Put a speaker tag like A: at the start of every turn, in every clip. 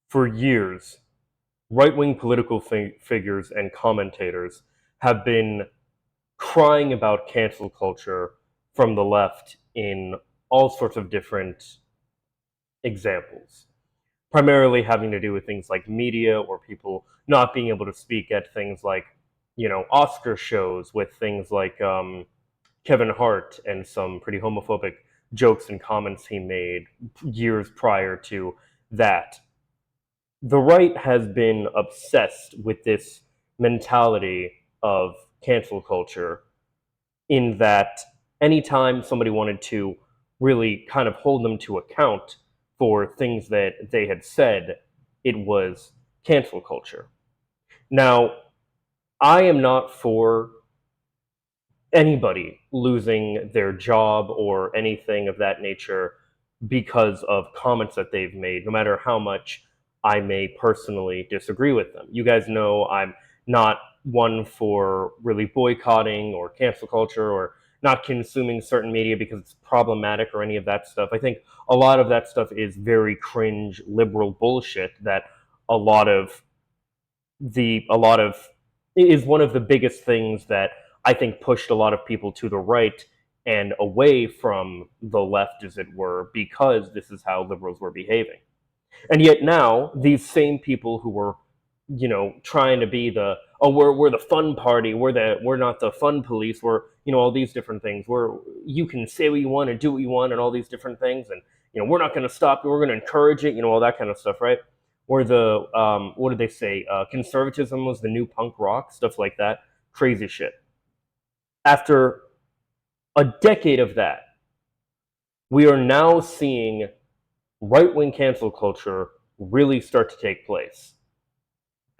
A: For years, right-wing political figures and commentators have been crying about cancel culture from the left in all sorts of different examples, primarily having to do with things like media or people not being able to speak at things like, Oscar shows with things like Kevin Hart and some pretty homophobic jokes and comments he made years prior to that. The right has been obsessed with this mentality of cancel culture, in that anytime somebody wanted to really kind of hold them to account for things that they had said, it was cancel culture. Now, I am not for anybody losing their job or anything of that nature because of comments that they've made, no matter how much I may personally disagree with them. You guys know I'm not one for really boycotting or cancel culture or not consuming certain media because it's problematic or any of that stuff. I think a lot of that stuff is very cringe liberal bullshit that a lot of a lot of is one of the biggest things that I think pushed a lot of people to the right and away from the left, as it were, because this is how liberals were behaving. And yet now, these same people who were, trying to be the, oh, we're the fun party, we're not the fun police, we're, all these different things, where you can say what you want and do what you want and all these different things, and we're not going to stop it, we're going to encourage it, all that kind of stuff, right? Or the what did they say? Conservatism was the new punk rock, stuff like that, crazy shit. After a decade of that, we are now seeing right-wing cancel culture really start to take place.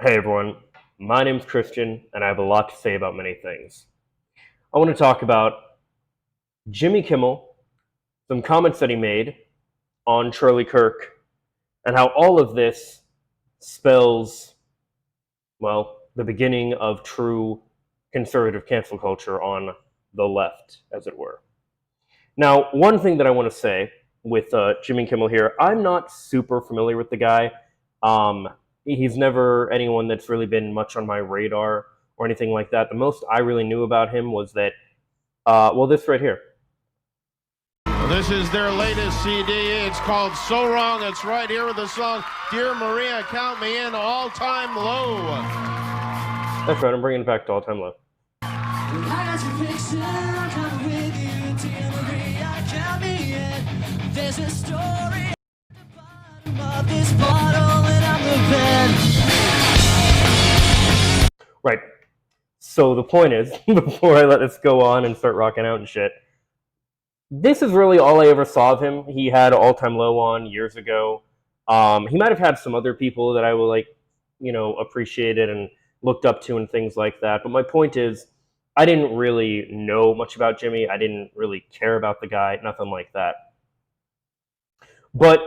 A: Hey everyone, my name's Christian, and I have a lot to say about many things. I want to talk about Jimmy Kimmel, some comments that he made on Charlie Kirk, and how all of this spells, well, the beginning of true conservative cancel culture on the left, as it were. Now, one thing that I want to say with Jimmy Kimmel here, I'm not super familiar with the guy. He's never anyone that's really been much on my radar or anything like that. The most I really knew about him was that, this right here.
B: This is their latest CD. It's called So Wrong. It's right here with the song Dear Maria, Count Me In, All Time Low.
A: That's right, I'm bringing it back to All Time Low.
C: I got your picture, I'm coming with you. Dear Maria, count me in. There's a story at the bottom of this bottle, and I'm the pen.
A: Right. So the point is, before I let this go on and start rocking out and shit, this is really all I ever saw of him. He had All Time Low on years ago. He might have had some other people that I would appreciated and looked up to and things like that. But my point is, I didn't really know much about Jimmy. I didn't really care about the guy, nothing like that. But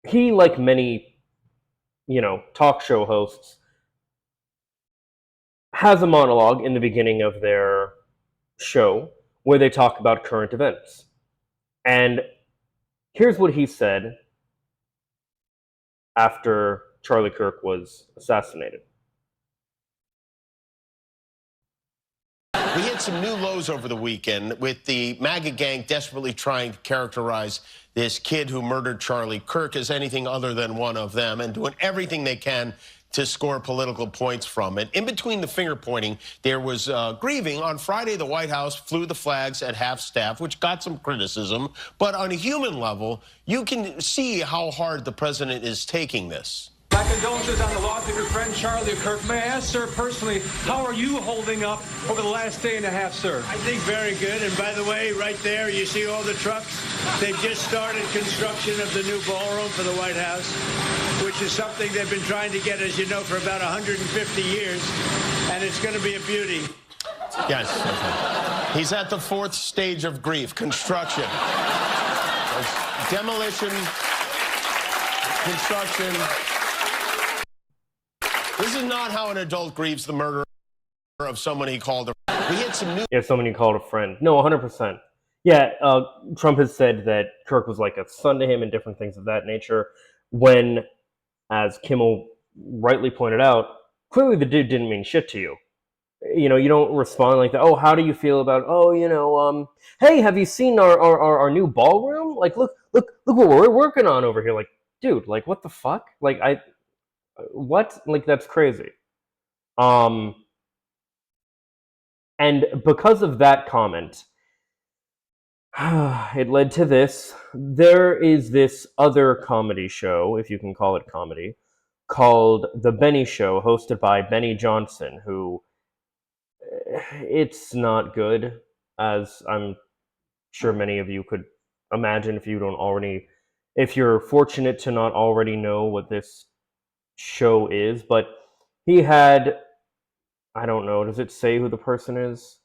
A: he, like many, talk show hosts, has a monologue in the beginning of their show where they talk about current events. And here's what he said after Charlie Kirk was assassinated.
B: We hit some new lows over the weekend with the MAGA gang desperately trying to characterize this kid who murdered Charlie Kirk as anything other than one of them and doing everything they can to score political points from it. In between the finger pointing, there was grieving. On Friday, the White House flew the flags at half-staff, which got some criticism. But on a human level, you can see how hard the president is taking this.
D: My condolences on the loss of your friend Charlie Kirk. May I ask, sir, personally, how are you holding up over the last day and a half, sir?
E: I think very good. And by the way, right there, you see all the trucks? They've just started construction of the new ballroom for the White House, which is something they've been trying to get, as you know, for about 150 years. And it's going to be a beauty.
B: Yes. He's at the fourth stage of grief, construction. Demolition, construction. This is not how an adult grieves the murder of someone he called a... We hit some new...
A: Yeah, someone he called a friend. No, 100%. Yeah, Trump has said that Kirk was like a son to him and different things of that nature. when, as Kimmel rightly pointed out, clearly the dude didn't mean shit to you. You know, you don't respond like that. Oh, how do you feel about? Oh, hey, have you seen our new ballroom? Like, look what we're working on over here. Like, dude, like, what the fuck? Like, what? Like, that's crazy. And because of that comment, it led to this. There is this other comedy show, if you can call it comedy, called The Benny Show, hosted by Benny Johnson, who, it's not good, as I'm sure many of you could imagine if you're fortunate to not already know what this show is. But he had, I don't know, does it say who the person is?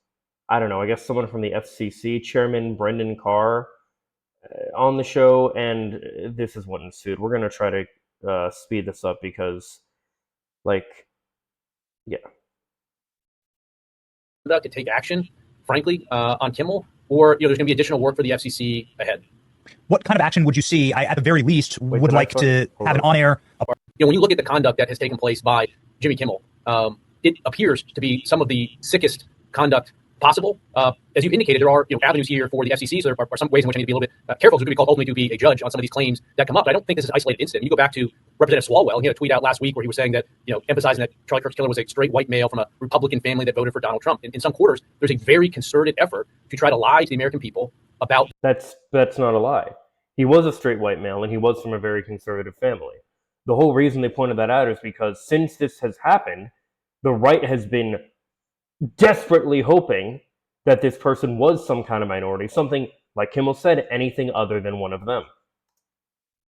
A: I don't know, I guess someone from the FCC, Chairman Brendan Carr, on the show, and this is what ensued. We're going to try to speed this up because, like, yeah.
F: To take action, frankly, on Kimmel, or there's going to be additional work for the FCC ahead.
G: What kind of action would you see? I, at the very least, would like to have an on-air.
F: When you look at the conduct that has taken place by Jimmy Kimmel, it appears to be some of the sickest conduct possible. As you indicated, there are avenues here for the FCC, so there are some ways in which I need to be a little bit careful. Who's going to be called ultimately to be a judge on some of these claims that come up. But I don't think this is an isolated incident. You go back to Representative Swalwell. He had a tweet out last week where he was saying that, emphasizing that Charlie Kirk's killer was a straight white male from a Republican family that voted for Donald Trump. In some quarters, there's a very concerted effort to try to lie to the American people about.
A: That's not a lie. He was a straight white male, and he was from a very conservative family. The whole reason they pointed that out is because since this has happened, the right has been desperately hoping that this person was some kind of minority, something, like Kimmel said, anything other than one of them.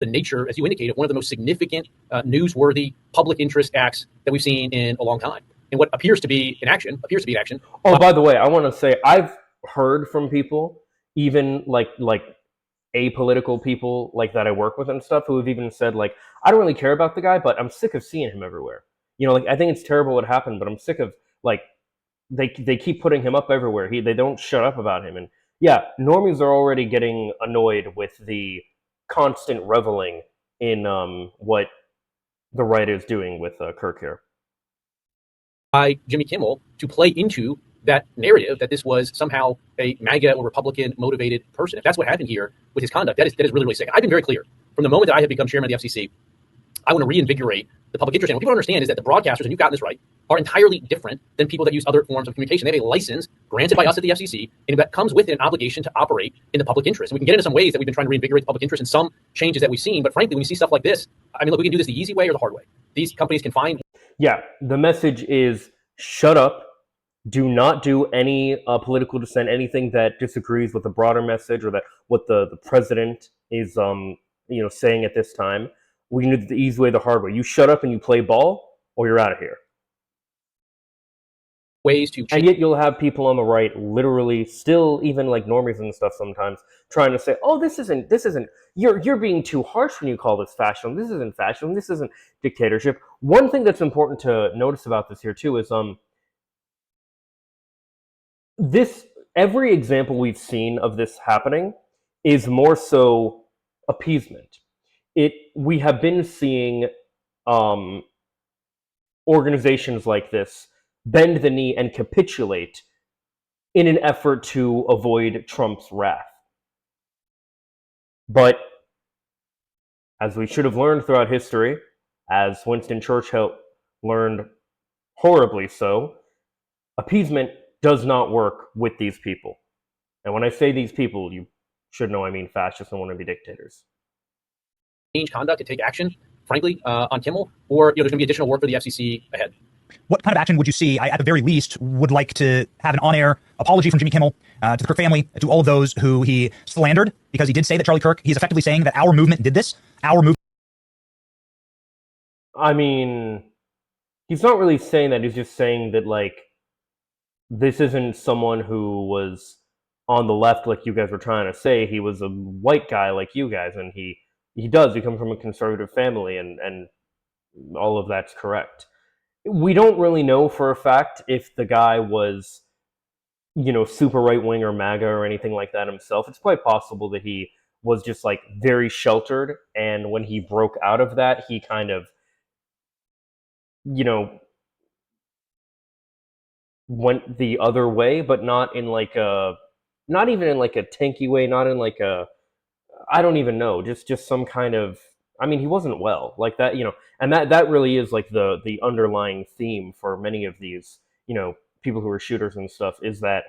F: The nature, as you indicated, one of the most significant, newsworthy public interest acts that we've seen in a long time. And what appears to be an action.
A: Oh, by the way, I want to say, I've heard from people, even like apolitical people like that I work with and stuff, who have even said, like, I don't really care about the guy, but I'm sick of seeing him everywhere. Like, I think it's terrible what happened, but I'm sick of, like, they keep putting him up everywhere. They don't shut up about him. And yeah, normies are already getting annoyed with the constant reveling in what the right is doing with Kirk here.
F: By Jimmy Kimmel to play into that narrative that this was somehow a MAGA or Republican motivated person. If that's what happened here with his conduct, that is really, really sick. I've been very clear from the moment that I have become chairman of the FCC. I want to reinvigorate the public interest. And what people don't understand is that the broadcasters, and you've gotten this right, are entirely different than people that use other forms of communication. They have a license granted by us at the FCC, and that comes with it an obligation to operate in the public interest. And we can get into some ways that we've been trying to reinvigorate the public interest and some changes that we've seen. But frankly, when you see stuff like this, I mean, look, we can do this the easy way or the hard way. These companies can find.
A: Yeah, the message is shut up. Do not do any political dissent, anything that disagrees with the broader message or that what the president is saying at this time. We can do it the easy way, the hard way. You shut up and you play ball, or you're out of here.
F: Ways to change.
A: And yet you'll have people on the right literally still, even like normies and stuff sometimes, trying to say, oh, this isn't, you're being too harsh when you call this fascism. This isn't fascism. This isn't dictatorship. One thing that's important to notice about this here too is every example we've seen of this happening is more so appeasement. We have been seeing organizations like this bend the knee and capitulate in an effort to avoid Trump's wrath. But as we should have learned throughout history, as Winston Churchill learned horribly so, appeasement does not work with these people. And when I say these people, you should know I mean fascists and wannabe dictators.
F: Change conduct, to take action, frankly, on Kimmel, or there's going to be additional work for the FCC ahead.
G: What kind of action would you see? I, at the very least, would like to have an on-air apology from Jimmy Kimmel to the Kirk family, to all of those who he slandered, because he did say that Charlie Kirk, he's effectively saying that our movement did this. Our movement.
A: I mean, he's not really saying that. He's just saying that, like, this isn't someone who was on the left like you guys were trying to say. He was a white guy like you guys, and he come from a conservative family, and all of that's correct. We don't really know for a fact if the guy was, super right-wing or MAGA or anything like that himself. It's quite possible that he was just like very sheltered, and when he broke out of that, he kind of, you know, went the other way, but not in like a, not even in like a tanky way, not in like a, I don't even know, just some kind of, I mean, he wasn't well like that, you know, and that really is like the underlying theme for many of these, you know, people who are shooters and stuff, is that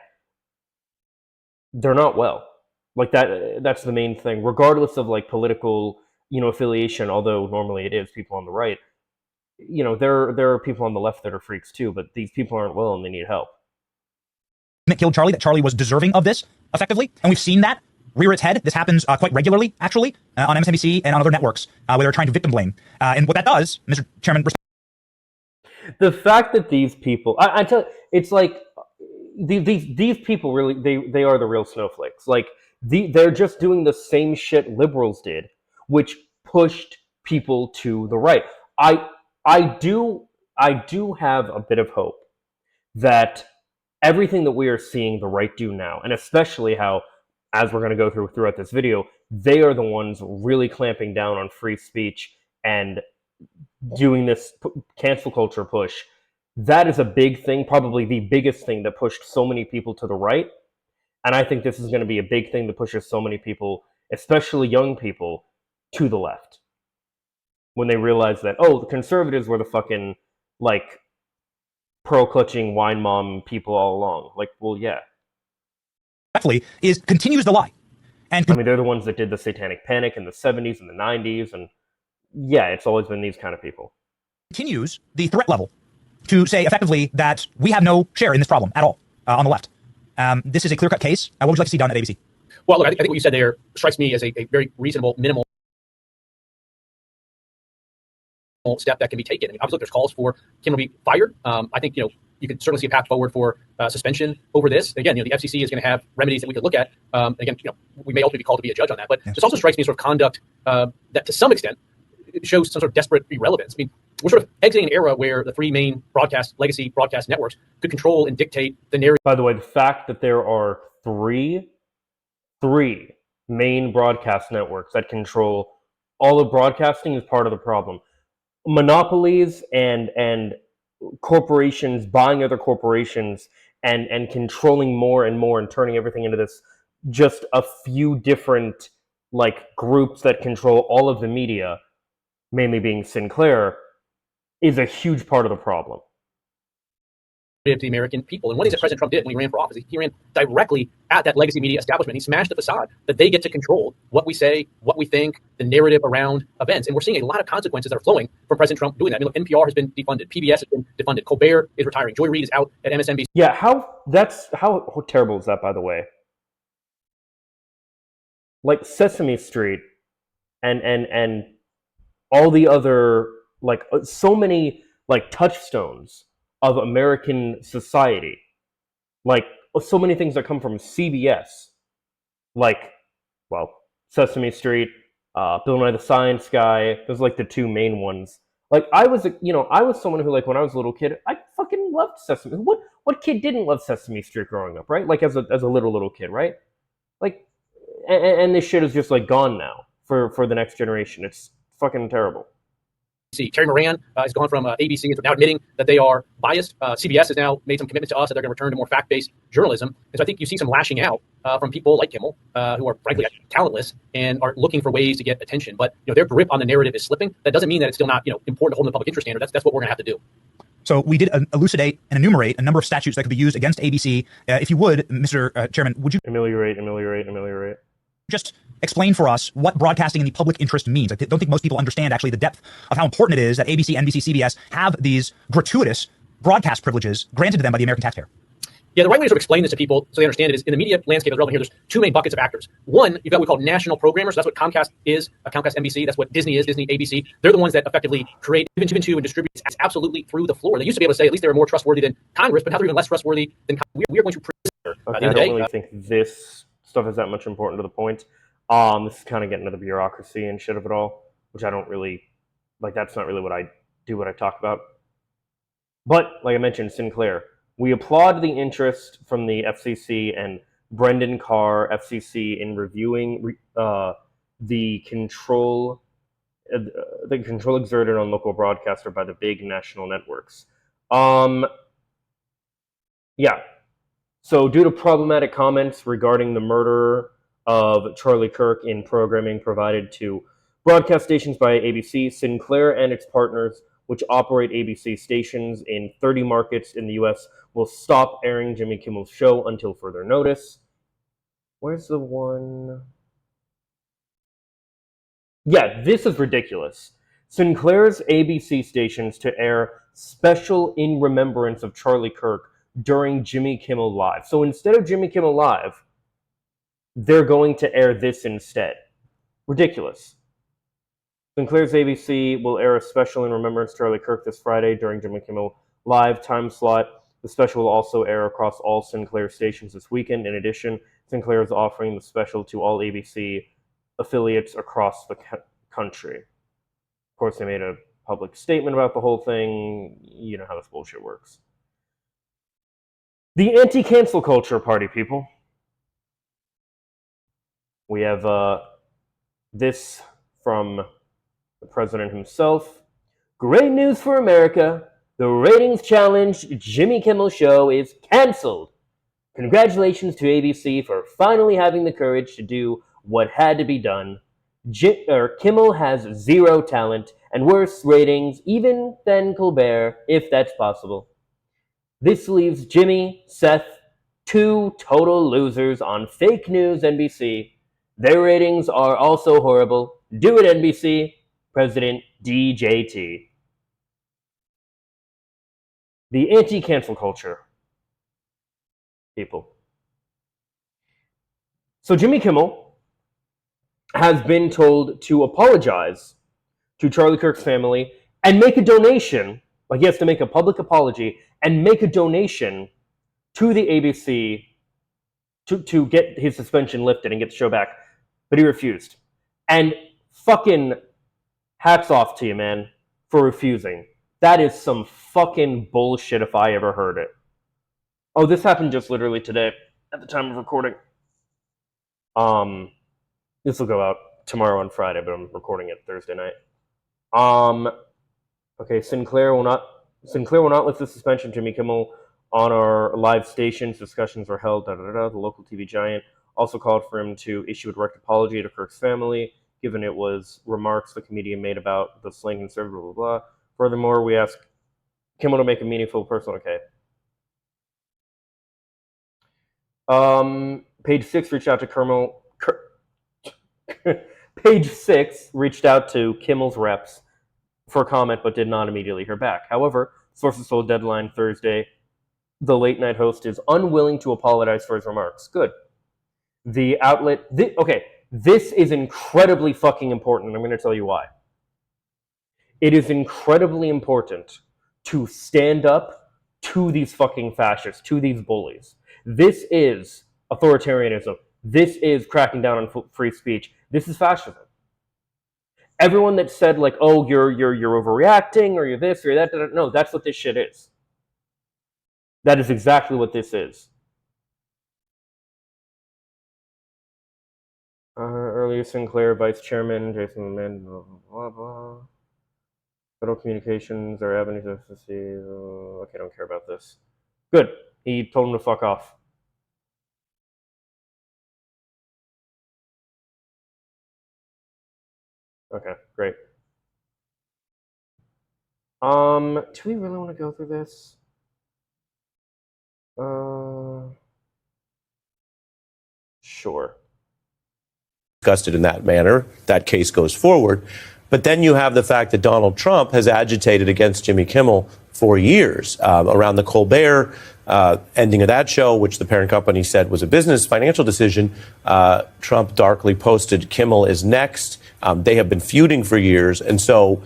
A: they're not well. Like that's the main thing, regardless of like political, you know, affiliation, although normally it is people on the right. You know, there are people on the left that are freaks too, but these people aren't well and they need help.
G: Killed Charlie, that Charlie was deserving of this, effectively. And we've seen that rear its head. This happens quite regularly, actually, on MSNBC and on other networks, where they're trying to victim blame. And what that does, Mr. Chairman...
A: The fact that these people, I tell you, it's like, these people really, they are the real snowflakes. Like, they're just doing the same shit liberals did, which pushed people to the right. I do have a bit of hope that everything that we are seeing the right do now, and especially how, as we're going to go throughout this video, they are the ones really clamping down on free speech and doing this cancel culture push. That is a big thing, probably the biggest thing that pushed so many people to the right. And I think this is going to be a big thing that pushes so many people, especially young people, to the left. When they realize that, oh, the conservatives were the fucking, like, pearl-clutching wine mom people all along. Like, well, yeah.
G: Continues the lie. And
A: I mean, they're the ones that did the satanic panic in the 70s and the 90s, and yeah, it's always been these kind of people.
G: Continues the threat level to say effectively that we have no share in this problem at all on the left. This is a clear-cut case. What would you like to see done at ABC?
F: Well, look, I think what you said there strikes me as a very reasonable, minimal step that can be taken. I mean, obviously, there's calls for Kim to be fired. I think, you know, you could certainly see a path forward for suspension over this. Again, you know, the FCC is going to have remedies that we could look at. Again, you know, we may ultimately be called to be a judge on that. But this also strikes me as sort of conduct that, to some extent, shows some sort of desperate irrelevance. I mean, we're sort of exiting an era where the three main legacy broadcast networks could control and dictate the narrative.
A: By the way, the fact that there are three main broadcast networks that control all of broadcasting is part of the problem. Monopolies and corporations buying other corporations and controlling more and more and turning everything into this just a few different like groups that control all of the media, mainly being Sinclair, is a huge part of the problem.
F: To the American people. And one thing that President Trump did when he ran for office, he ran directly at that legacy media establishment. He smashed the facade that they get to control what we say, what we think, the narrative around events. And we're seeing a lot of consequences that are flowing from President Trump doing that. I mean, look, NPR has been defunded. PBS has been defunded. Colbert is retiring. Joy Reid is out at MSNBC.
A: Yeah, how terrible is that, by the way? Like Sesame Street and all the other, like, so many like touchstones of American society, like so many things that come from CBS, like, well, Sesame Street, Bill Nye the Science Guy. Those are like the two main ones. Like I was someone who, like, when I was a little kid, I fucking loved Sesame. What kid didn't love Sesame Street growing up, right? Like as a little kid, right? Like, and this shit is just like gone now for the next generation. It's fucking terrible.
F: Terry Moran has gone from ABC and now admitting that they are biased. CBS has now made some commitment to us that they're going to return to more fact-based journalism. And so I think you see some lashing out from people like Kimmel, who are frankly talentless and are looking for ways to get attention. But you know, their grip on the narrative is slipping. That doesn't mean that it's still not, you know, important to hold in the public interest standard. That's what we're going to have to do.
G: So we did elucidate and enumerate a number of statutes that could be used against ABC. If you would, Mr. Chairman, would you
A: ameliorate?
G: Just explain for us what broadcasting in the public interest means. I don't think most people understand actually the depth of how important it is that ABC, NBC, CBS have these gratuitous broadcast privileges granted to them by the American taxpayer.
F: Yeah, the right way to sort of explain this to people so they understand it is in the media landscape that's relevant here, there's two main buckets of actors. One, you've got what we call national programmers. So that's what Comcast is, Comcast NBC. That's what Disney is, Disney ABC. They're the ones that effectively create, give into and distribute absolutely through the floor. They used to be able to say at least they were more trustworthy than Congress, but now they're even less trustworthy than Congress. We are going to
A: okay, I don't really think this stuff is that much important to the point. This is kind of getting into the bureaucracy and shit of it all, which I don't really, like, that's not really what I talk about. But, like I mentioned, Sinclair. We applaud the interest from the FCC and Brendan Carr, FCC, in reviewing the control exerted on local broadcaster by the big national networks. Yeah. So due to problematic comments regarding the murder of Charlie Kirk in programming provided to broadcast stations by ABC, Sinclair and its partners, which operate ABC stations in 30 markets in the U.S., will stop airing Jimmy Kimmel's show until further notice. Where's the one? Yeah, this is ridiculous. Sinclair's ABC stations to air special in remembrance of Charlie Kirk during Jimmy Kimmel Live. So instead of Jimmy Kimmel Live, they're going to air this instead. Ridiculous. Sinclair's ABC will air a special in remembrance of Charlie Kirk this Friday during Jimmy Kimmel Live time slot. The special will also air across all Sinclair stations this weekend. In addition, Sinclair is offering the special to all ABC affiliates across the country. Of course, they made a public statement about the whole thing. You know how this bullshit works. The anti-cancel culture party, people. We have this from the president himself. Great news for America. The ratings challenge Jimmy Kimmel Show is canceled. Congratulations to ABC for finally having the courage to do what had to be done. Kimmel has zero talent and worse ratings even than Colbert, if that's possible. This leaves Jimmy, Seth, two total losers on fake news NBC. Their ratings are also horrible. Do it, NBC. President DJT. The anti-cancel culture. People. So Jimmy Kimmel has been told to apologize to Charlie Kirk's family and make a donation. Like, he has to make a public apology and make a donation to the ABC to get his suspension lifted and get the show back. But he refused. And fucking hats off to you, man, for refusing. That is some fucking bullshit if I ever heard it. Oh, this happened just literally today at the time of recording. This will go out tomorrow on Friday, but I'm recording it Thursday night. Okay, Sinclair will not lift the suspension. Jimmy Kimmel on our live stations. Discussions were held. The local TV giant also called for him to issue a direct apology to Kirk's family, given it was remarks the comedian made about the slang conservative, blah, blah, blah. Furthermore, we asked Kimmel to make a meaningful personal, Page 6 reached out to Page 6 reached out to Kimmel's reps for comment, but did not immediately hear back. However, sources told Deadline Thursday the late-night host is unwilling to apologize for his remarks. Good. The outlet... this is incredibly fucking important, and I'm going to tell you why. It is incredibly important to stand up to these fucking fascists, to these bullies. This is authoritarianism. This is cracking down on free speech. This is fascism. Everyone that said, like, oh, you're overreacting, or you're this, or that, no, that's what this shit is. That is exactly what this is. Earlier, Sinclair Vice Chairman Jason Amanda, blah, blah. Federal communications are avenues of FCC. Okay, don't care about this. Good. He told him to fuck off. Okay, great. Do we really want to go through this? Sure.
H: Discussed it in that manner. That case goes forward. But then you have the fact that Donald Trump has agitated against Jimmy Kimmel for years around the Colbert ending of that show, which the parent company said was a business financial decision. Trump darkly posted Kimmel is next. They have been feuding for years. And so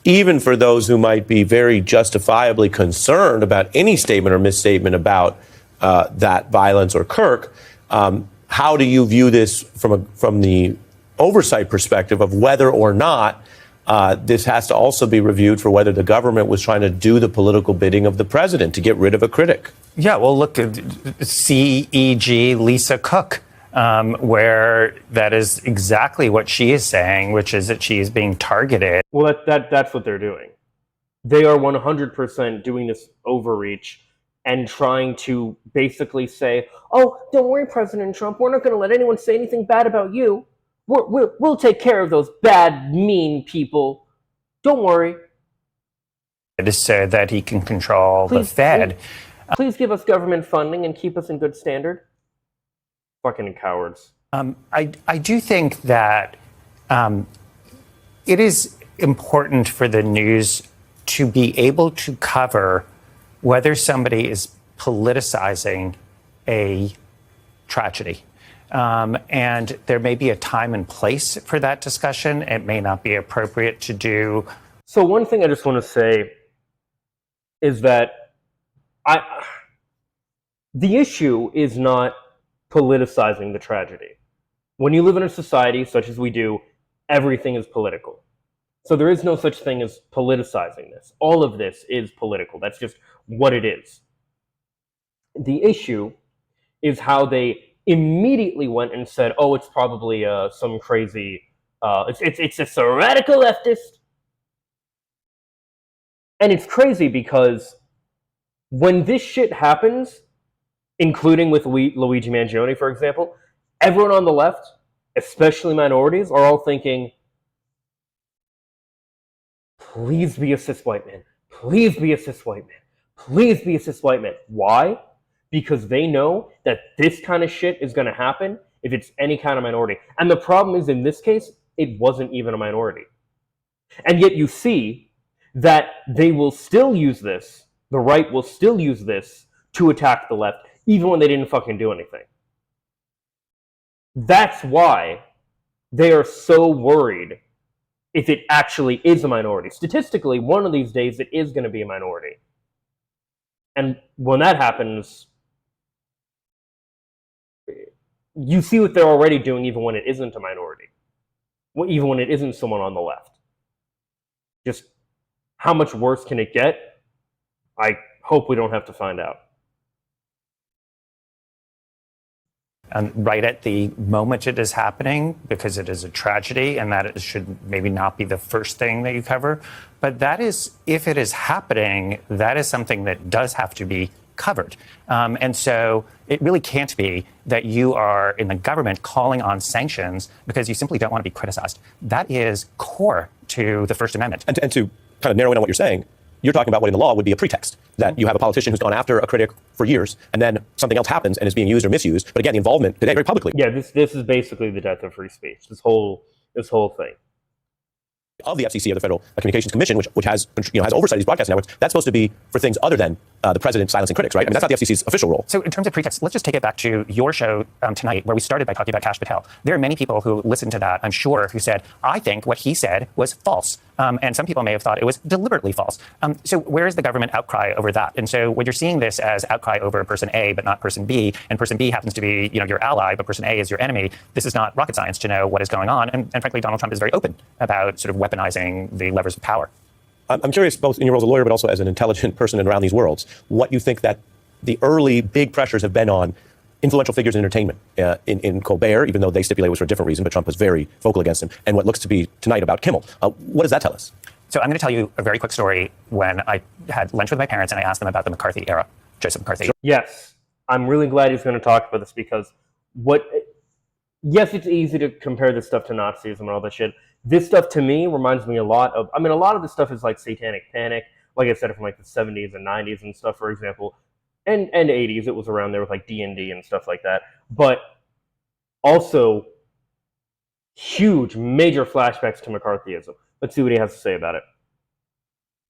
H: even for those who might be very justifiably concerned about any statement or misstatement about that violence or Kirk, how do you view this from the oversight perspective of whether or not this has to also be reviewed for whether the government was trying to do the political bidding of the president to get rid of a critic?
I: Yeah, well, look, CEG Lisa Cook where that is exactly what she is saying, which is that she is being targeted.
A: Well, that's what they're doing. They are 100% doing this overreach and trying to basically say, oh, don't worry, President Trump, we're not going to let anyone say anything bad about you. We'll take care of those bad, mean people. Don't worry.
I: So that he can control the Fed.
A: Please give us government funding and keep us in good standard. Fucking cowards.
I: I do think that it is important for the news to be able to cover whether somebody is politicizing a tragedy. And there may be a time and place for that discussion. It may not be appropriate to do.
A: So one thing I just want to say is that the issue is not politicizing the tragedy. When you live in a society such as we do, everything is political. So there is no such thing as politicizing this. All of this is political. That's just what it is. The issue is how they immediately went and said, oh, it's probably some crazy, it's a radical leftist. And it's crazy because when this shit happens, including with Luigi Mangione, for example, everyone on the left, especially minorities, are all thinking, please be a cis white man. Please be a cis white man. Please be a cis white man. Why? Because they know that this kind of shit is going to happen if it's any kind of minority. And the problem is, in this case, it wasn't even a minority. And yet you see that they will still use this, the right will still use this to attack the left, even when they didn't fucking do anything. That's why they are so worried if it actually is a minority. Statistically, one of these days it is going to be a minority. And when that happens, you see what they're already doing even when it isn't a minority. Even when it isn't someone on the left. Just how much worse can it get? I hope we don't have to find out.
I: And right at the moment it is happening, because it is a tragedy, and that it should maybe not be the first thing that you cover. But that is, if it is happening, that is something that does have to be covered. And so it really can't be that you are in the government calling on sanctions because you simply don't want to be criticized. That is core to the First Amendment.
H: And to kind of narrow in on what you're saying, you're talking about what in the law would be a pretext, that you have a politician who's gone after a critic for years, and then something else happens and is being used or misused. But again, the involvement today, very publicly.
A: Yeah, this is basically the death of free speech. This whole thing.
H: Of the FCC, of the Federal Communications Commission, which has has oversight of these broadcasting networks, that's supposed to be for things other than the president silencing critics, right? I mean, that's not the FCC's official role.
I: So in terms of pretext, let's just take it back to your show tonight, where we started by talking about Kash Patel. There are many people who listened to that, I'm sure, who said, I think what he said was false. And some people may have thought it was deliberately false. So where is the government outcry over that? And so when you're seeing this as outcry over person A, but not person B, and person B happens to be your ally, but person A is your enemy, this is not rocket science to know what is going on. And frankly, Donald Trump is very open about sort of weaponizing the levers of power.
H: I'm curious, both in your role as a lawyer, but also as an intelligent person around these worlds, what you think that the early big pressures have been on influential figures in entertainment, in Colbert, even though they stipulated it was for a different reason, but Trump was very vocal against him, and what looks to be tonight about Kimmel. What does that tell us?
I: So I'm going to tell you a very quick story when I had lunch with my parents and I asked them about the McCarthy era, Joseph McCarthy.
A: Yes, I'm really glad he's going to talk about this because yes, it's easy to compare this stuff to Nazism and all that shit. This stuff to me reminds me a lot of, a lot of this stuff is like Satanic Panic, like I said, from like the 70s and 90s and stuff, for example, and 80s, it was around there with like D&D and stuff like that. But also huge, major flashbacks to McCarthyism. Let's see what he has to say about it.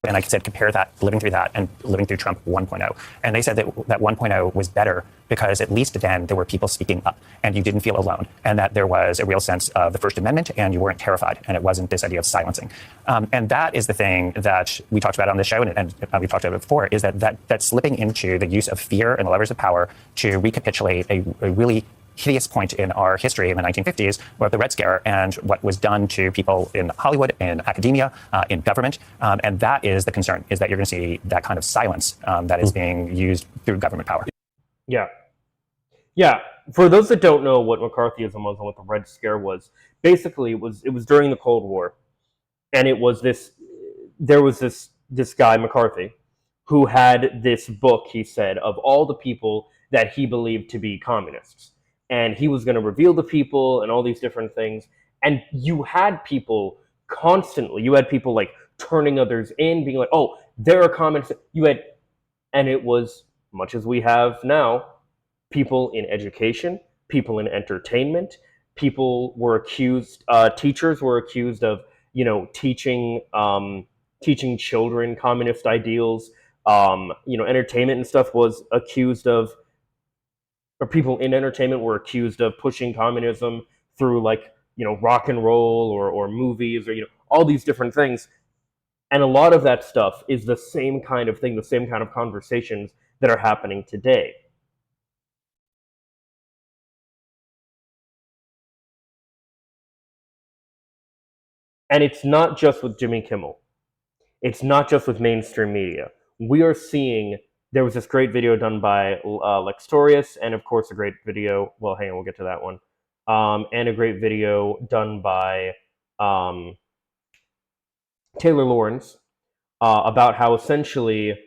I: And I said, compare that, living through that, and living through Trump 1.0. And they said that 1.0 was better because at least then there were people speaking up and you didn't feel alone, and that there was a real sense of the First Amendment and you weren't terrified, and it wasn't this idea of silencing. And that is the thing that we talked about on this show, and we've talked about it before, is that slipping into the use of fear and the levers of power to recapitulate a really hideous point in our history in the 1950s, about the Red Scare and what was done to people in Hollywood, in academia, in government. And that is the concern, is that you're going to see that kind of silence that is being used through government power.
A: Yeah. Yeah. For those that don't know what McCarthyism was and what the Red Scare was, basically it was during the Cold War, and there was this guy McCarthy who had this book, he said, of all the people that he believed to be communists, and he was going to reveal the people and all these different things. And you had people constantly, you had people like turning others in, being like, oh, there are communists. And it was, much as we have now, people in education, people in entertainment, people were accused, teachers were accused of, teaching children communist ideals. Entertainment and stuff was accused of, or people in entertainment were accused of pushing communism through rock and roll or movies or, all these different things. And a lot of that stuff is the same kind of thing, the same kind of conversations that are happening today. And it's not just with Jimmy Kimmel. It's not just with mainstream media. We are seeing, there was this great video done by Lextorius, and of course a great video, well, hang on, we'll get to that one, and a great video done by Taylor Lawrence about how essentially,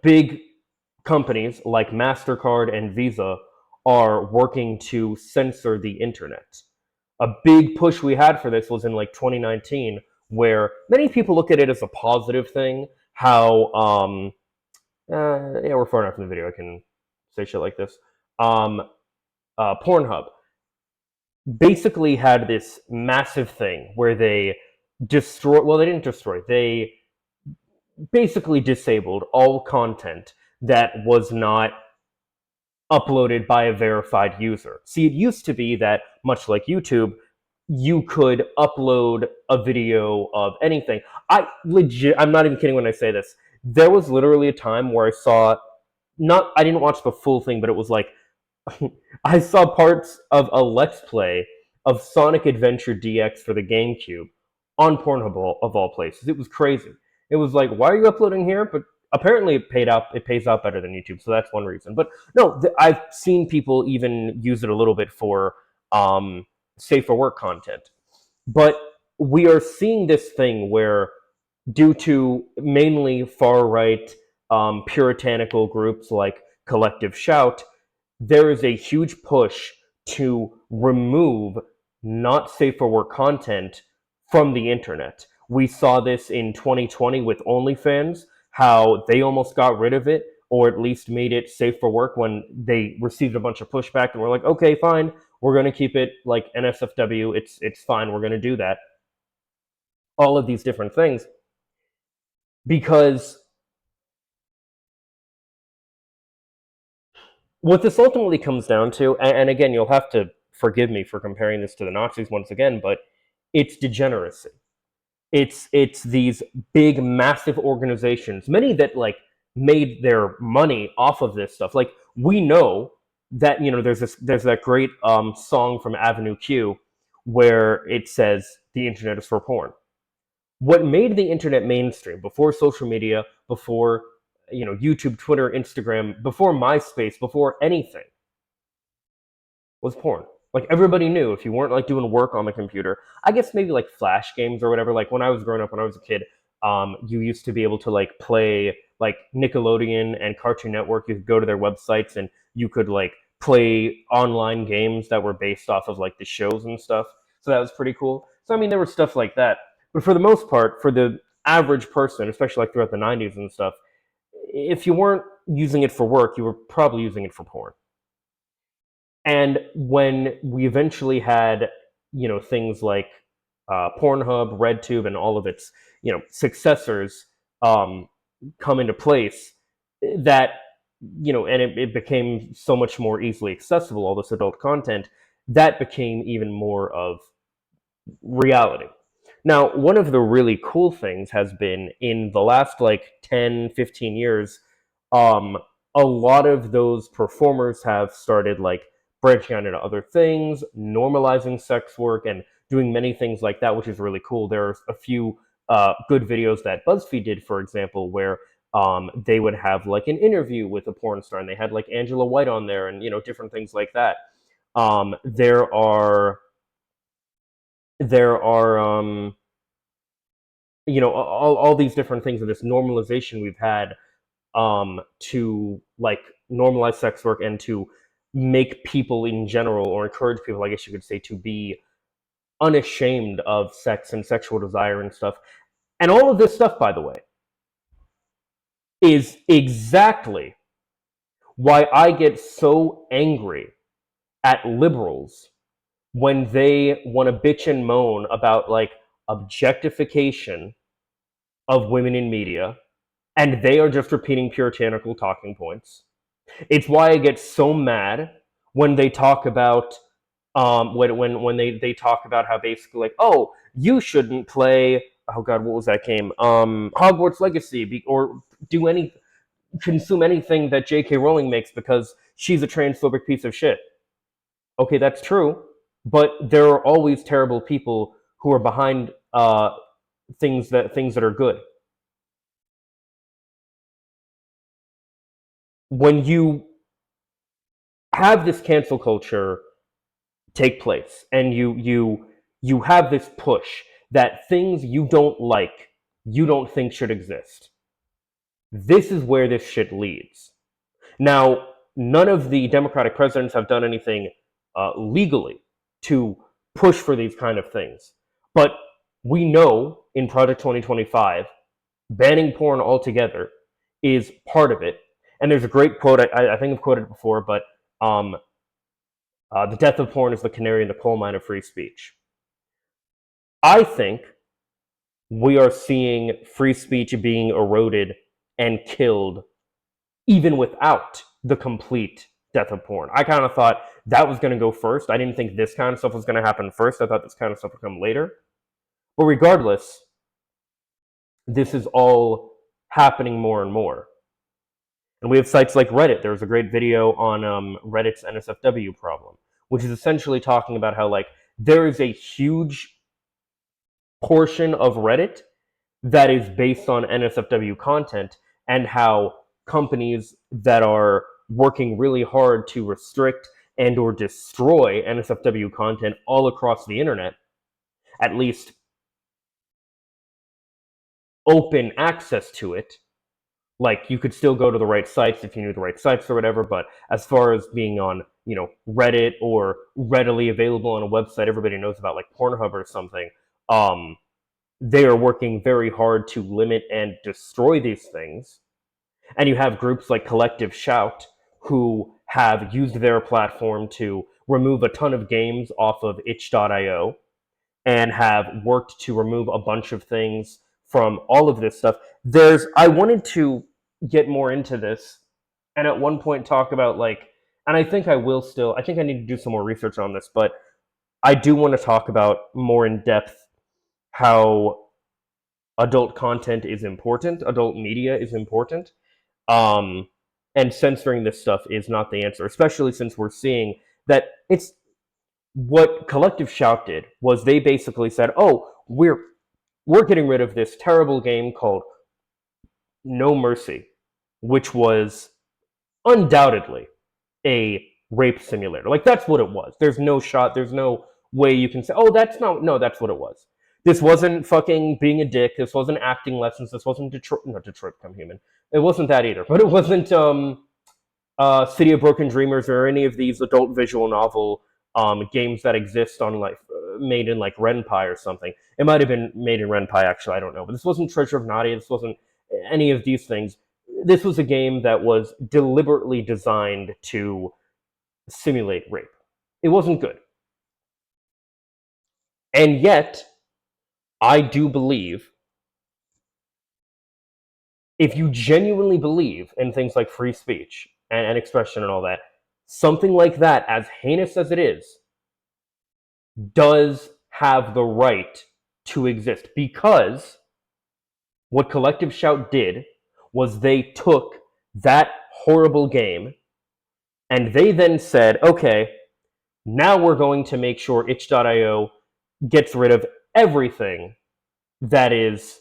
A: big companies like MasterCard and Visa are working to censor the internet. A big push we had for this was in 2019, where many people look at it as a positive thing. How we're far enough in the video, I can say shit like this. Pornhub basically had this massive thing where they they didn't destroy, they basically disabled all content that was not uploaded by a verified user. See, it used to be that, much like YouTube, you could upload a video of anything. I'm not even kidding when I say this. There was literally a time where I didn't watch the full thing, but it was like, I saw parts of a Let's Play of Sonic Adventure DX for the GameCube on Pornhub of all places. It was crazy. It was like, why are you uploading here? But apparently it pays out better than YouTube, so that's one reason. But no, I've seen people even use it a little bit for safe for work content. But we are seeing this thing where, due to mainly far-right puritanical groups like Collective Shout, there is a huge push to remove not safe for work content from the internet. We saw this in 2020 with OnlyFans, how they almost got rid of it, or at least made it safe for work when they received a bunch of pushback and were like, okay, fine, we're going to keep it like NSFW, it's fine, we're going to do that. All of these different things. Because what this ultimately comes down to, and again, you'll have to forgive me for comparing this to the Nazis once again, but it's degeneracy. It's these big, massive organizations, many that made their money off of this stuff. Like, we know that, there's that great song from Avenue Q where it says the internet is for porn. What made the internet mainstream before social media, before YouTube, Twitter, Instagram, before MySpace, before anything, was porn. Like, everybody knew if you weren't doing work on the computer, I guess maybe Flash games or whatever. Like, when I was growing up, when I was a kid, you used to be able to play Nickelodeon and Cartoon Network. You could go to their websites and you could play online games that were based off of the shows and stuff. So that was pretty cool. So I mean, there was stuff like that. But for the most part, for the average person, especially throughout the 90s and stuff, if you weren't using it for work, you were probably using it for porn. And when we eventually had, things like Pornhub, RedTube, and all of its, successors come into place, that, and it became so much more easily accessible, all this adult content, that became even more of reality. Now, one of the really cool things has been, in the last 10, 15 years, a lot of those performers have started branching out into other things, normalizing sex work, and doing many things like that, which is really cool. There are a few good videos that BuzzFeed did, for example, where they would have like an interview with a porn star, and they had like Angela White on there, and different things like that. There are all these different things, of this normalization we've had to like normalize sex work and to make people in general, or encourage people, I guess you could say, to be unashamed of sex and sexual desire and stuff. And all of this stuff, by the way, is exactly why I get so angry at liberals when they want to bitch and moan about like objectification of women in media, and they are just repeating puritanical talking points. It's why I get so mad when they talk about when they talk about how basically like, oh, you shouldn't play, oh god, what was that game, Hogwarts Legacy, or consume anything that J.K. Rowling makes because she's a transphobic piece of shit. Okay, that's true, but there are always terrible people who are behind things that are good. When you have this cancel culture take place, and you have this push that things you don't like, you don't think should exist, this is where this shit leads. Now, none of the Democratic presidents have done anything legally to push for these kind of things. But we know in Project 2025, banning porn altogether is part of it. And there's a great quote, I think I've quoted it before, but the death of porn is the canary in the coal mine of free speech. I think we are seeing free speech being eroded and killed even without the complete death of porn. I kind of thought that was going to go first. I didn't think this kind of stuff was going to happen first. I thought this kind of stuff would come later. But regardless, this is all happening more and more. And we have sites like Reddit. There was a great video on Reddit's NSFW problem, which is essentially talking about how like there is a huge portion of Reddit that is based on NSFW content, and how companies that are working really hard to restrict and or destroy NSFW content all across the internet, at least open access to it. Like, you could still go to the right sites if you knew the right sites or whatever, but as far as being on, Reddit or readily available on a website everybody knows about, like Pornhub or something, they are working very hard to limit and destroy these things. And you have groups like Collective Shout, who have used their platform to remove a ton of games off of itch.io, and have worked to remove a bunch of things from all of this stuff. I wanted to get more into this, and at one point talk about and I think I need to do some more research on this, but I do want to talk about more in depth how adult content is important, adult media is important, and censoring this stuff is not the answer, especially since we're seeing that it's what Collective Shout did was they basically said, oh, we're getting rid of this terrible game called No Mercy, which was undoubtedly a rape simulator. Like, that's what it was. There's no way you can say, oh, that's what it was. This wasn't fucking being a dick. This wasn't acting lessons. This wasn't Detroit Become Human. It wasn't that either. But it wasn't City of Broken Dreamers or any of these adult visual novel games that exist on made in Ren'Py or something. It might have been made in Ren'Py, actually, I don't know. But this wasn't Treasure of Nadia. This wasn't any of these things. This was a game that was deliberately designed to simulate rape. It wasn't good. And yet, I do believe, if you genuinely believe in things like free speech and expression and all that, something like that, as heinous as it is, does have the right to exist. Because what Collective Shout did was they took that horrible game and they then said, okay, now we're going to make sure itch.io gets rid of everything that is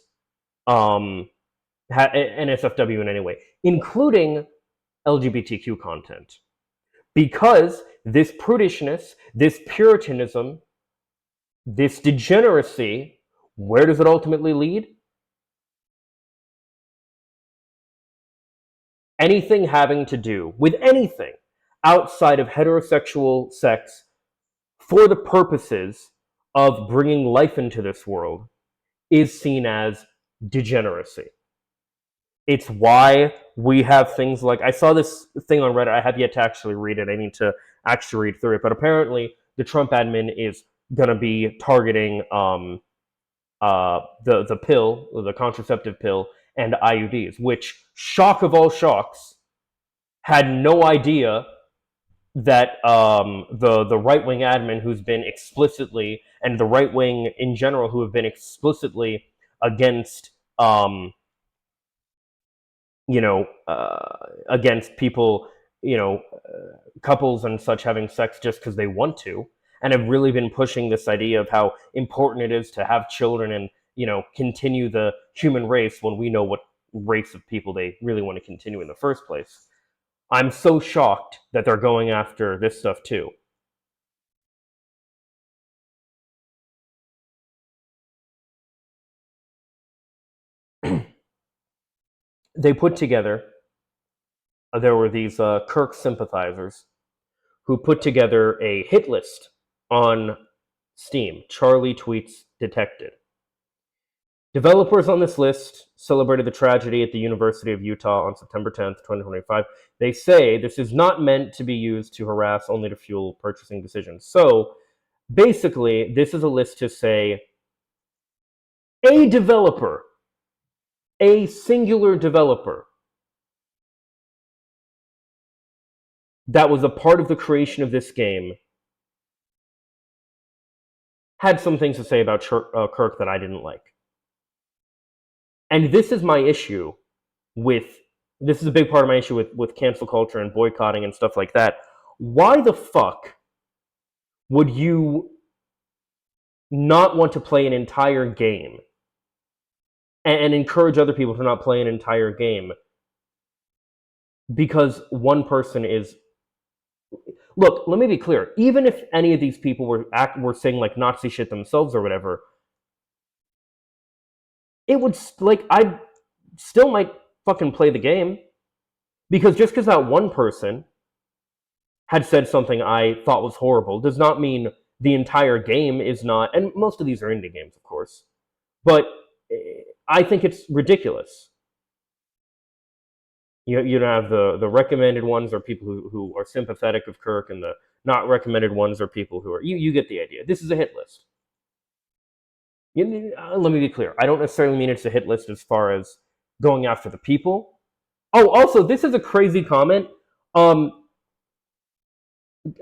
A: NSFW in any way, including LGBTQ content. Because this prudishness, this puritanism, this degeneracy, where does it ultimately lead? Anything having to do with anything outside of heterosexual sex for the purposes of bringing life into this world is seen as degeneracy. It's why we have things like, I saw this thing on Reddit, I have yet to actually read it, I need to actually read through it, but apparently the Trump admin is going to be targeting the pill, the contraceptive pill, and IUDs, which, shock of all shocks, had no idea that the right-wing admin who's been explicitly, and the right wing in general who have been explicitly against against people, couples and such having sex just because they want to, and have really been pushing this idea of how important it is to have children and, continue the human race when we know what race of people they really want to continue in the first place. I'm so shocked that they're going after this stuff too. They put together, there were these Kirk sympathizers who put together a hit list on Steam, Charlie Tweets Detected. Developers on this list celebrated the tragedy at the University of Utah on September 10th, 2025. They say this is not meant to be used to harass, only to fuel purchasing decisions. So basically, this is a list to say a developer, a singular developer that was a part of the creation of this game had some things to say about Kirk that I didn't like. And this is my issue with, this is a big part of my issue with cancel culture and boycotting and stuff like that. Why the fuck would you not want to play an entire game and encourage other people to not play an entire game because one person is... Look, let me be clear. Even if any of these people were saying like Nazi shit themselves or whatever, it would, like, I still might fucking play the game. Because just because that one person had said something I thought was horrible does not mean the entire game is not, and most of these are indie games, of course, but I think it's ridiculous. You have the recommended ones are people who are sympathetic of Kirk, and the not recommended ones are people who are... You get the idea. This is a hit list. Let me be clear. I don't necessarily mean it's a hit list as far as going after the people. Oh, also, this is a crazy comment.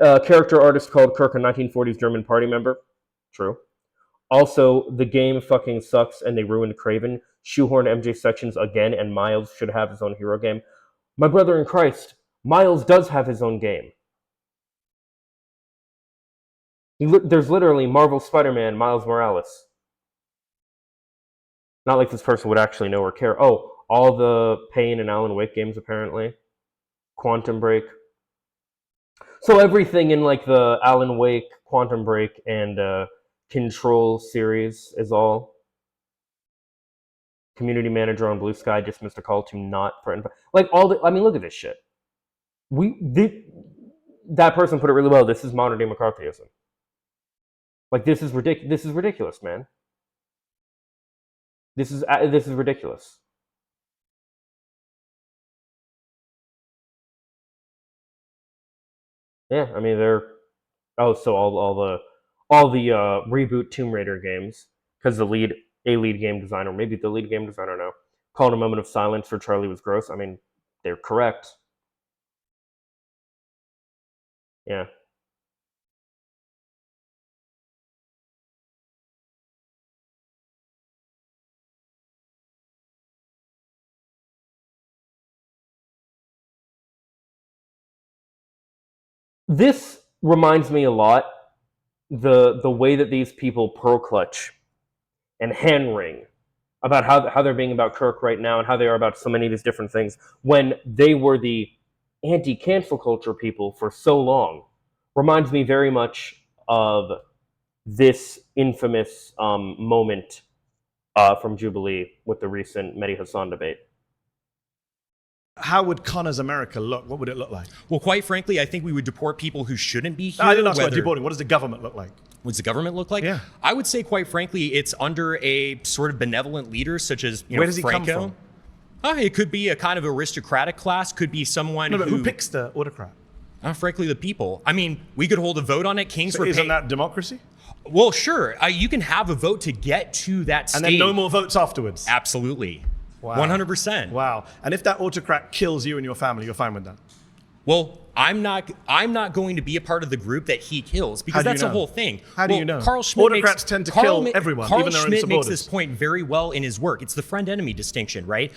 A: Character artist called Kirk a 1940s German party member. True. Also, the game fucking sucks and they ruined Craven. Shoehorn MJ sections again, and Miles should have his own hero game. My brother in Christ, Miles does have his own game. There's literally Marvel Spider-Man, Miles Morales. Not like this person would actually know or care. Oh, all the Payne and Alan Wake games, apparently. Quantum Break. So everything in like the Alan Wake, Quantum Break, and Control series is all. Community manager on Blue Sky just missed a call to not... Like, all the... I mean, look at this shit. That person put it really well. This is modern day McCarthyism. Like, this is ridiculous, man. This is ridiculous. Yeah, I mean, they're... Oh, so all the reboot Tomb Raider games, because the lead game designer, maybe the lead game designer, I don't know, called a moment of silence for Charlie was gross. I mean, they're correct. Yeah. This reminds me a lot the way that these people pearl clutch and hand wring about how they're being about Kirk right now and how they are about so many of these different things when they were the anti-cancel culture people for so long reminds me very much of this infamous moment from Jubilee with the recent Mehdi Hasan debate.
J: How would Connor's America look? What would it look like?
K: Well, quite frankly, I think we would deport people who shouldn't be here.
J: I didn't ask about deporting. What does the government look like?
K: What does the government look like?
J: Yeah.
K: I would say, quite frankly, it's under a sort of benevolent leader such as
J: Where does he
K: Franco.
J: come from?
K: It could be a kind of aristocratic class. Could be someone
J: who picks the autocrat?
K: Frankly, the people. I mean, we could hold a vote on it. Kings
J: So
K: were
J: isn't
K: paid.
J: that democracy?
K: Well, sure. You can have a vote to get to that stage.
J: And then no more votes afterwards?
K: Absolutely.
J: Wow.
K: 100%.
J: Wow. And if that autocrat kills you and your family, you're fine with that?
K: Well, I'm not going to be a part of the group that he kills because that's the whole thing.
J: How do you know?
K: Carl Schmitt
J: Autocrats tend to kill everyone,
K: Carl
J: even though they're
K: Schmitt makes
J: insubordinates.
K: this point very well in his work. It's the friend-enemy distinction, right?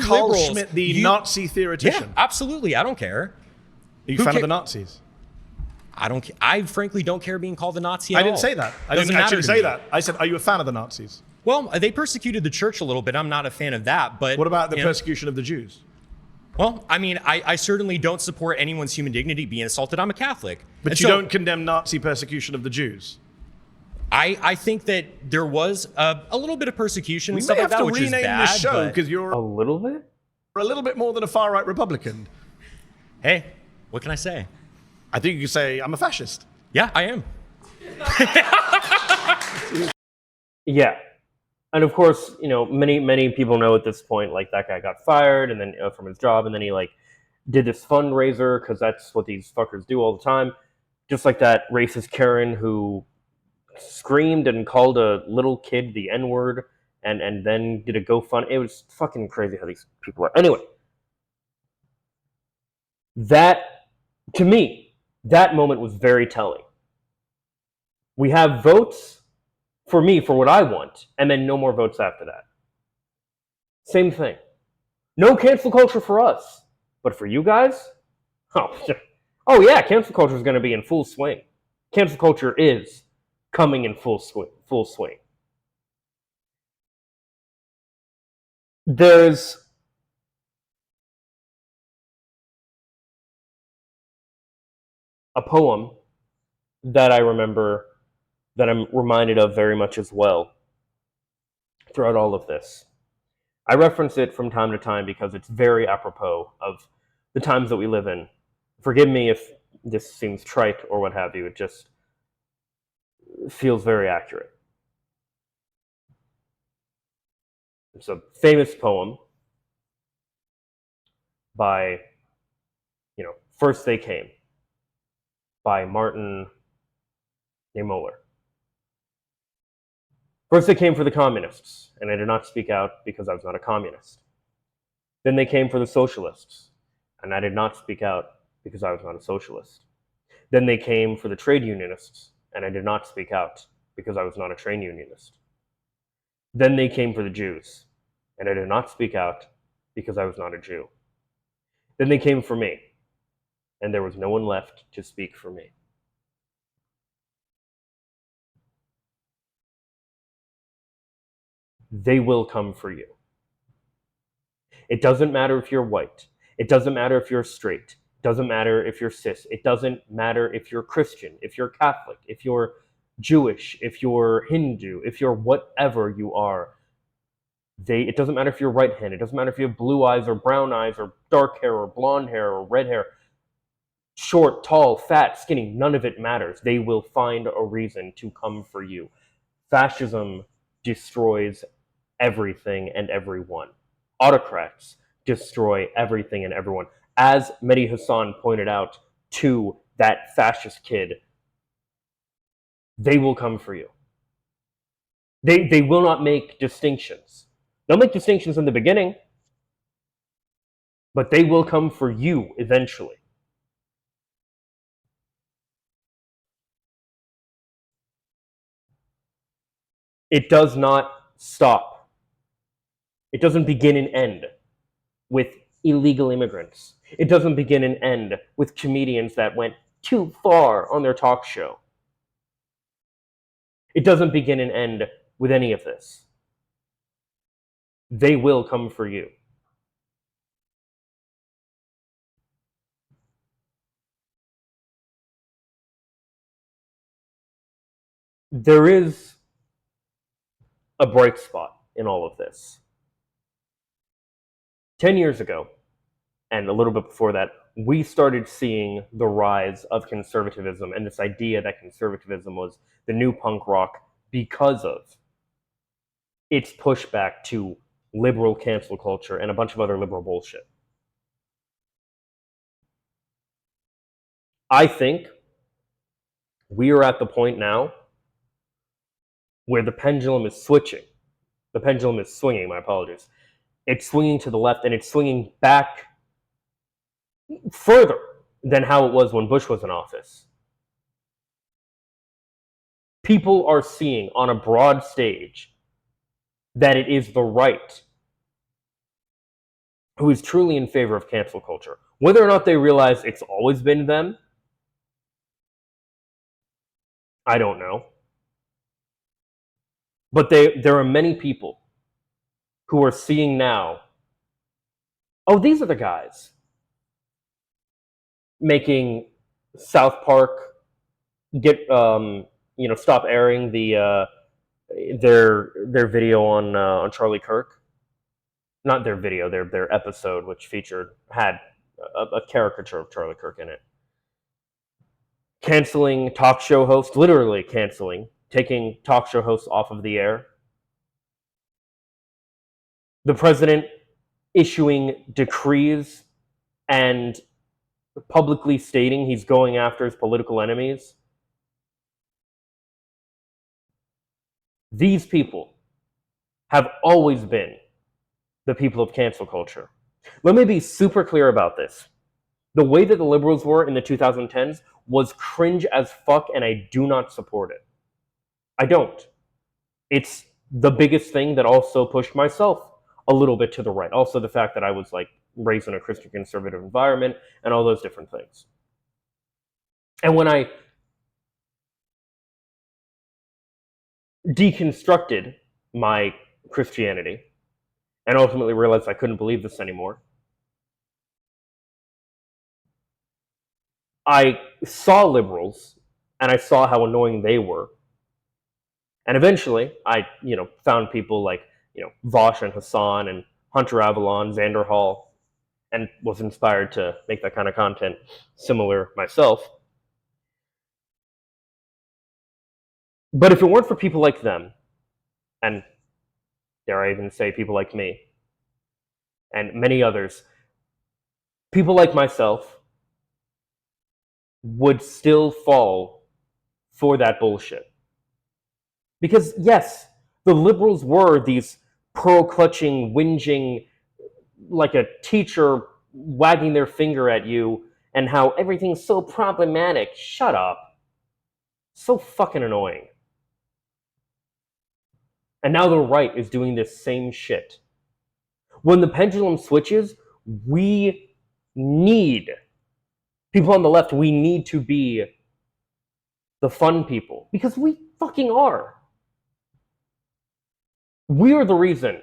J: Carl
K: liberals,
J: Schmitt, the Nazi theoretician.
K: Yeah, absolutely. I don't care.
J: Are you a fan of the Nazis?
K: I frankly don't care being called a Nazi at
J: I
K: all.
J: didn't say that. I
K: Doesn't
J: didn't actually
K: matter to
J: say
K: me.
J: that. I said, are you a fan of the Nazis?
K: Well, they persecuted the church a little bit. I'm not a fan of that. But
J: What about the persecution of the Jews?
K: Well, I mean, I certainly don't support anyone's human dignity being assaulted. I'm a Catholic.
J: But
K: And
J: you
K: so
J: don't condemn Nazi persecution of the Jews?
K: I think that there was a little bit of persecution
J: We
K: and stuff
J: may
K: like
J: have
K: that,
J: to
K: which is
J: rename
K: bad.
J: this show
K: but-
J: because you're
A: A little bit?
J: a little bit more than a far-right Republican.
K: Hey, what can I say?
J: I think you could say, I'm a fascist.
K: Yeah, I am.
A: Yeah. And of course, many people know at this point, like, that guy got fired and then from his job, and then he like did this fundraiser because that's what these fuckers do all the time. Just like that racist Karen who screamed and called a little kid the N-word and then did a GoFundMe. It was fucking crazy how these people are. Anyway, to me, that moment was very telling. We have votes for me, for what I want, and then no more votes after that. Same thing. No cancel culture for us, but for you guys? Oh yeah, cancel culture is going to be in full swing. Cancel culture is coming in full swing. There's a poem that I remember that I'm reminded of very much as well throughout all of this. I reference it from time to time because it's very apropos of the times that we live in. Forgive me if this seems trite or what have you. It just feels very accurate. It's a famous poem by, First They Came by Martin Niemöller. First they came for the communists, and I did not speak out because I was not a communist. Then they came for the socialists, and I did not speak out because I was not a socialist. Then they came for the trade unionists, and I did not speak out because I was not a trade unionist. Then they came for the Jews, and I did not speak out because I was not a Jew. Then they came for me, and there was no one left to speak for me. They will come for you. It doesn't matter if you're white. It doesn't matter if you're straight. It doesn't matter if you're cis. It doesn't matter if you're Christian, if you're Catholic, if you're Jewish, if you're Hindu, if you're whatever you are. It doesn't matter if you're right-handed. It doesn't matter if you have blue eyes or brown eyes or dark hair or blonde hair or red hair. Short, tall, fat, skinny, none of it matters. They will find a reason to come for you. Fascism destroys everything and everyone. Autocrats destroy everything and everyone. As Mehdi Hasan pointed out to that fascist kid, they will come for you. They will not make distinctions. They'll make distinctions in the beginning, but they will come for you eventually. It does not stop. It doesn't begin and end with illegal immigrants. It doesn't begin and end with comedians that went too far on their talk show. It doesn't begin and end with any of this. they will come for you. There is a bright spot in all of this. 10 years ago, and a little bit before that, we started seeing the rise of conservatism and this idea that conservatism was the new punk rock because of its pushback to liberal cancel culture and a bunch of other liberal bullshit. I think we are at the point now where the pendulum is switching. The pendulum is swinging, my apologies. It's swinging to the left, and it's swinging back further than how it was when Bush was in office. People are seeing on a broad stage that it is the right who is truly in favor of cancel culture. Whether or not they realize it's always been them, I don't know. But there are many people who are seeing now, oh, these are the guys making South Park get stop airing their video on Charlie Kirk. Not their video, their episode, which had a caricature of Charlie Kirk in it. Canceling talk show hosts, literally canceling, taking talk show hosts off of the air. The president issuing decrees and publicly stating he's going after his political enemies. These people have always been the people of cancel culture. Let me be super clear about this. The way that the liberals were in the 2010s was cringe as fuck, and I do not support it. I don't. It's the biggest thing that also pushed myself a little bit to the right. Also the fact that I was raised in a Christian conservative environment and all those different things. And when I deconstructed my Christianity and ultimately realized I couldn't believe this anymore, I saw liberals and I saw how annoying they were. And eventually I, found people like, Vosh and Hassan and Hunter Avalon, Xander Hall, and was inspired to make that kind of content similar myself. But if it weren't for people like them, and dare I even say people like me, and many others, people like myself would still fall for that bullshit. Because yes, the liberals were these pearl-clutching, whinging, like a teacher wagging their finger at you, and how everything's so problematic. Shut up. So fucking annoying. And now the right is doing this same shit. When the pendulum switches, we need, people on the left, we need to be the fun people. Because we fucking are. We are the reason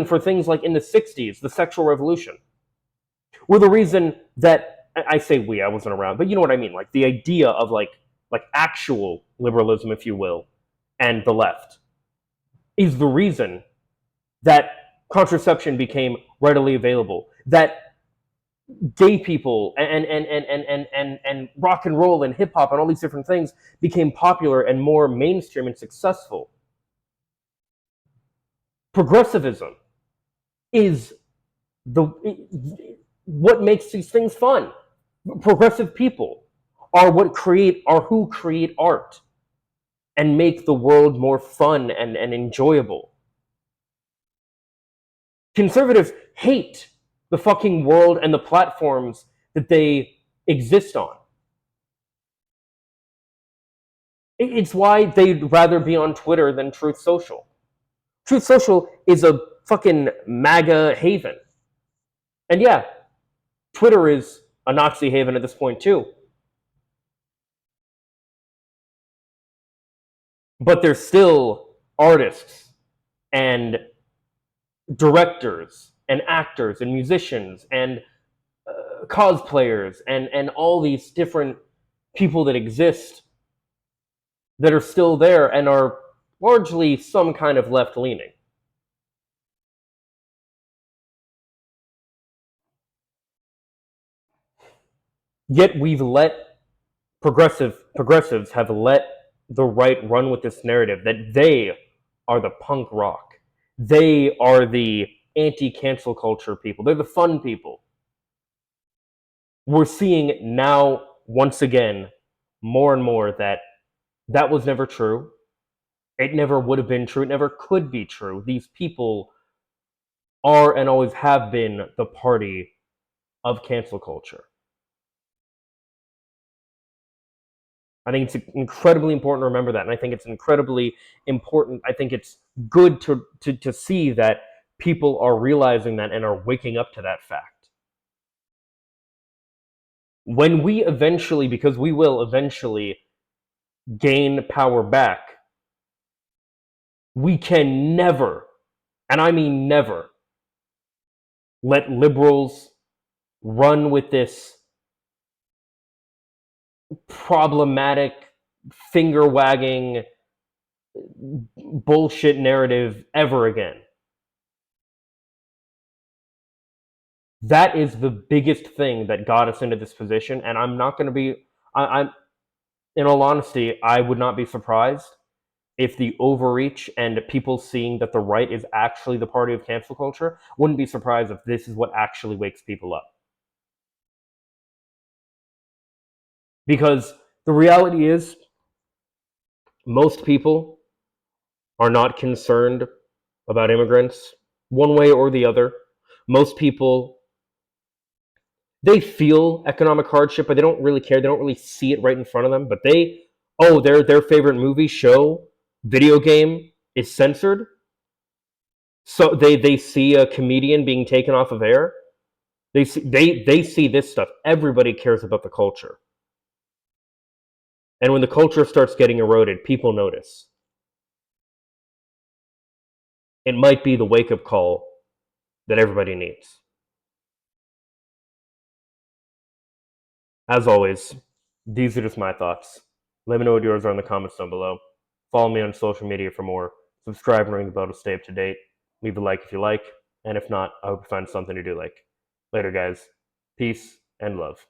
A: for things like in the 60s, the sexual revolution. We're the reason that, I say we, I wasn't around, but you know what I mean, like the idea of like actual liberalism, if you will, and the left is the reason that contraception became readily available, that gay people and rock and roll and hip hop and all these different things became popular and more mainstream and successful. Progressivism is what makes these things fun. Progressive people are who create art and make the world more fun and enjoyable. Conservatives hate the fucking world and the platforms that they exist on. It's why they'd rather be on Twitter than Truth Social. Truth Social is a fucking MAGA haven. And yeah, Twitter is a Nazi haven at this point too. But they're still artists and directors and actors and musicians and cosplayers and all these different people that exist that are still there and are largely some kind of left-leaning. Yet we've let progressives have let the right run with this narrative that they are the punk rock. They are the anti-cancel culture people. They're the fun people. We're seeing now, once again, more and more that that was never true. It never would have been true. It never could be true. These people are and always have been the party of cancel culture. I think it's incredibly important to remember that, and I think it's incredibly important. I think it's good to see that people are realizing that and are waking up to that fact. When we eventually, because we will eventually gain power back, we can never, and I mean never, let liberals run with this problematic, finger-wagging bullshit narrative ever again. That is the biggest thing that got us into this position, and I'm not going to be, I'm, in all honesty, I would not be surprised if the overreach and people seeing that the right is actually the party of cancel culture, wouldn't be surprised if this is what actually wakes people up. Because the reality is, most people are not concerned about immigrants one way or the other. Most people, they feel economic hardship, but they don't really care. They don't really see it right in front of them. But their favorite movie, show, video game is censored. So they see a comedian being taken off of air. They see this stuff. Everybody cares about the culture. And when the culture starts getting eroded, people notice. It might be the wake-up call that everybody needs. As always, these are just my thoughts. Let me know what yours are in the comments down below. Follow me on social media for more. Subscribe and ring the bell to stay up to date. Leave a like if you like. And if not, I hope you find something to do like. Later, guys. Peace and love.